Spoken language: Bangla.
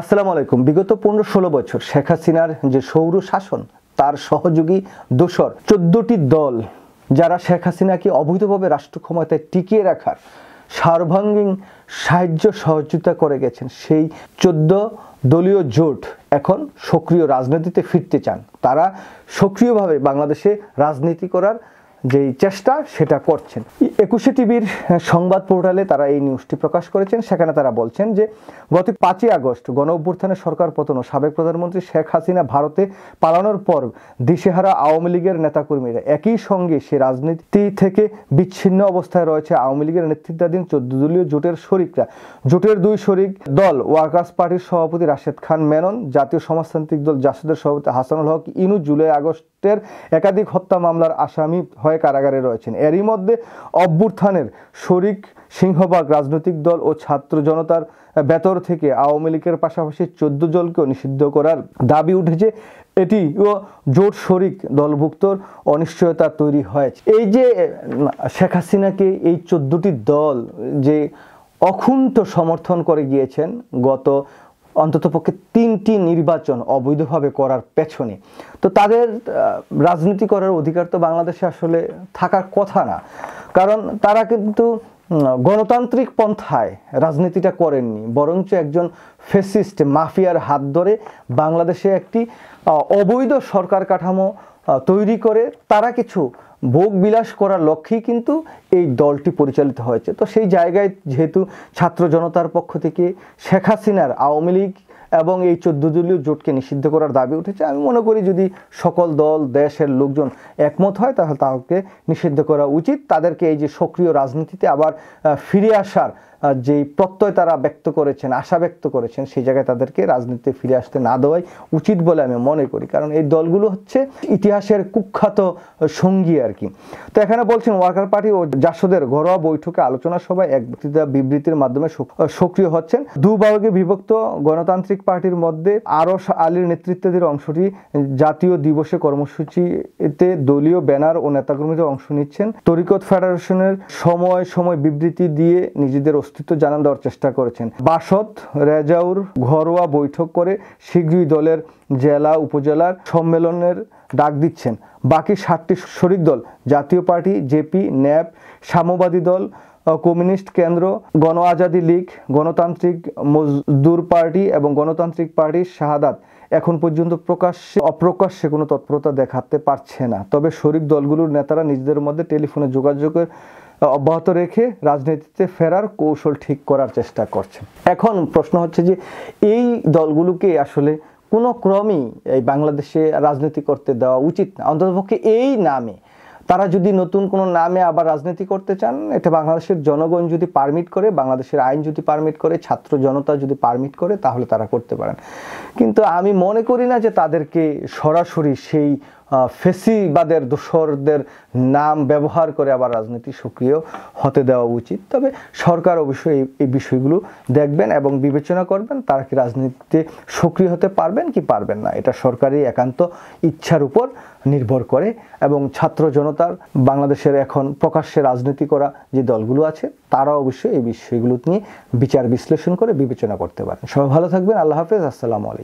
আসসালামু আলাইকুম। বিগত 15-16 বছর শেখ হাসিনার যে সৌর শাসন, তার সহযোগী দোসর 14টি দল যারা শেখ হাসিনাকে অবৈধভাবে রাষ্ট্র ক্ষমতায় টিকিয়ে রাখার সার্বাঙ্গীন সাহায্য সহযোগিতা করে গেছেন, সেই 14 দলীয় জোট এখন সক্রিয় রাজনীতিতে ফিরতে চান। তারা সক্রিয়ভাবে বাংলাদেশে রাজনীতি করার যেই চেষ্টা সেটা করছেন। 21 টিভির সংবাদ পোর্টালে তারা এই নিউজটি প্রকাশ করেছেন। সেখানে তারা বলছেন যে গত 5ই আগস্ট গণ অভ্যুত্থানে সরকার পতন ও সাবেক প্রধানমন্ত্রী শেখ হাসিনা ভারতে পালানোর পর দিশেহারা আওয়ামী লীগের নেতাকর্মীরা একই সঙ্গে সে রাজনীতি থেকে বিচ্ছিন্ন অবস্থায় রয়েছে আওয়ামী লীগের নেতৃত্বাধীন 14 দলীয় জোটের শরিকরা। জোটের দুই শরিক দল ওয়ার্কার্স পার্টির সভাপতি রাশেদ খান মেনন, জাতীয় সমাজতান্ত্রিক দল জাসদের সভাপতি হাসানুল হক ইনু জুলাই আগস্টের একাধিক হত্যা মামলার আসামি হয়ে কারাগারে রয়েছেন। এরই মধ্যে অভ্যুত্থানের শরিক সিংহভাগ রাজনৈতিক দল ও ছাত্র জনতার ভেতর থেকে আওয়ামী লীগের পাশাপাশি 14 দলকেও নিষিদ্ধ করার দাবি উঠেছে। এটিও জোট শরিক দলভুক্তর অনিশ্চয়তা তৈরি হয়েছে। এই যে শেখ হাসিনাকে এই 14টি দল যে অকুণ্ঠ সমর্থন করে গিয়েছেন গত অন্ততপক্ষে 3টি নির্বাচন অবৈধভাবে করার পেছনে, তো তাদের রাজনীতি করার অধিকার তো বাংলাদেশে আসলে থাকার কথা না। কারণ তারা কিন্তু গণতান্ত্রিক পন্থায় রাজনীতিটা করেননি, বরঞ্চ একজন ফ্যাসিস্ট মাফিয়ার হাত ধরে বাংলাদেশে একটি অবৈধ সরকার কাঠামো তৈরি করে তারা কিছু ভোগ বিলাস করার লক্ষ্যেই কিন্তু এই দলটি পরিচালিত হয়েছে। তো সেই জায়গায় যেহেতু ছাত্র জনতার পক্ষ থেকে শেখ হাসিনার আওয়ামী লীগ এবং এই 14 দলীয় জোটকে নিষিদ্ধ করার দাবি উঠেছে, আমি মনে করি যদি সকল দল দেশের লোকজন একমত হয় তাহলে তাদেরকে নিষিদ্ধ করা উচিত। তাদেরকে এই যে সক্রিয় রাজনীতিতে আবার ফিরে আসার যেই প্রত্যয় তারা ব্যক্ত করেছেন, আশা ব্যক্ত করেছেন, সেই জায়গায় তাদেরকে রাজনীতিতে ফিরে আসতে না দেওয়াই উচিত বলে আমি মনে করি। কারণ এই দলগুলো হচ্ছে ইতিহাসের কুখ্যাত সঙ্গী আর কি। তো এখানে বলছেন ওয়ার্কার পার্টি ও জাসদের ঘরোয়া বৈঠকে আলোচনা সভায় এক বিবৃতির মাধ্যমে সক্রিয় হচ্ছেন। দুভাগে বিভক্ত গণতান্ত্রিক পার্টির মধ্যে আরশ আলীর নেতৃত্বাধীন অংশটি জাতীয় দিবসে কর্মসূচিতে দলীয় ব্যানার ও নেতাকর্মীরা অংশ নিচ্ছেন। তরিকত ফেডারেশনের সময় বিবৃতি দিয়ে নিজেদের অস্তিত্ব জানান দেওয়ার চেষ্টা করেছেন। বাসদ রেজাউর ঘরোয়া বৈঠক করে শীঘ্রই দলের জেলা উপজেলার সম্মেলনের ডাক দিচ্ছেন। বাকি 7টি শরিক দল জাতীয় পার্টি, জেপি, ন্যাপ, সাম্যবাদী দল, কমিউনিস্ট কেন্দ্র, গণ আজাদি লীগ, গণতান্ত্রিক মজদুর পার্টি এবং গণতান্ত্রিক পার্টির শাহাদাত এখন পর্যন্ত অপ্রকাশ্যে কোনো তৎপরতা দেখাতে পারছে না। তবে শরিক দলগুলোর নেতারা নিজেদের মধ্যে টেলিফোনে যোগাযোগের অব্যাহত রেখে রাজনীতিতে ফেরার কৌশল ঠিক করার চেষ্টা করছেন। এখন প্রশ্ন হচ্ছে যে এই দলগুলোকে আসলে কোনো ক্রমেই এই বাংলাদেশে রাজনীতি করতে দেওয়া উচিত না। অন্ততপক্ষে এই নামে তারা যদি নতুন কোনো নামে আবার রাজনীতি করতে চান, এটা বাংলাদেশের জনগণ যদি পারমিট করে, বাংলাদেশের আইন যদি পারমিট করে, ছাত্র জনতা যদি পারমিট করে, তাহলে তারা করতে পারেন। কিন্তু আমি মনে করি না যে তাদেরকে সরাসরি সেই ফেসিবাদের দোসরদের নাম ব্যবহার করে আবার রাজনীতি সক্রিয় হতে দেওয়া উচিত। তবে সরকার অবশ্যই এই বিষয়গুলো দেখবেন এবং বিবেচনা করবেন তারা কি রাজনীতিতে সক্রিয় হতে পারবেন কি পারবেন না। এটা সরকারি একান্ত ইচ্ছার উপর নির্ভর করে এবং ছাত্র জনতার বাংলাদেশের এখন প্রকাশ্যে রাজনীতি করা যে দলগুলো আছে তারা অবশ্যই এই বিষয়গুলো নিয়ে বিচার বিশ্লেষণ করে বিবেচনা করতে পারেন। সবাই ভালো থাকবেন। আল্লাহ হাফেজ। আসসালামু আলাইকুম।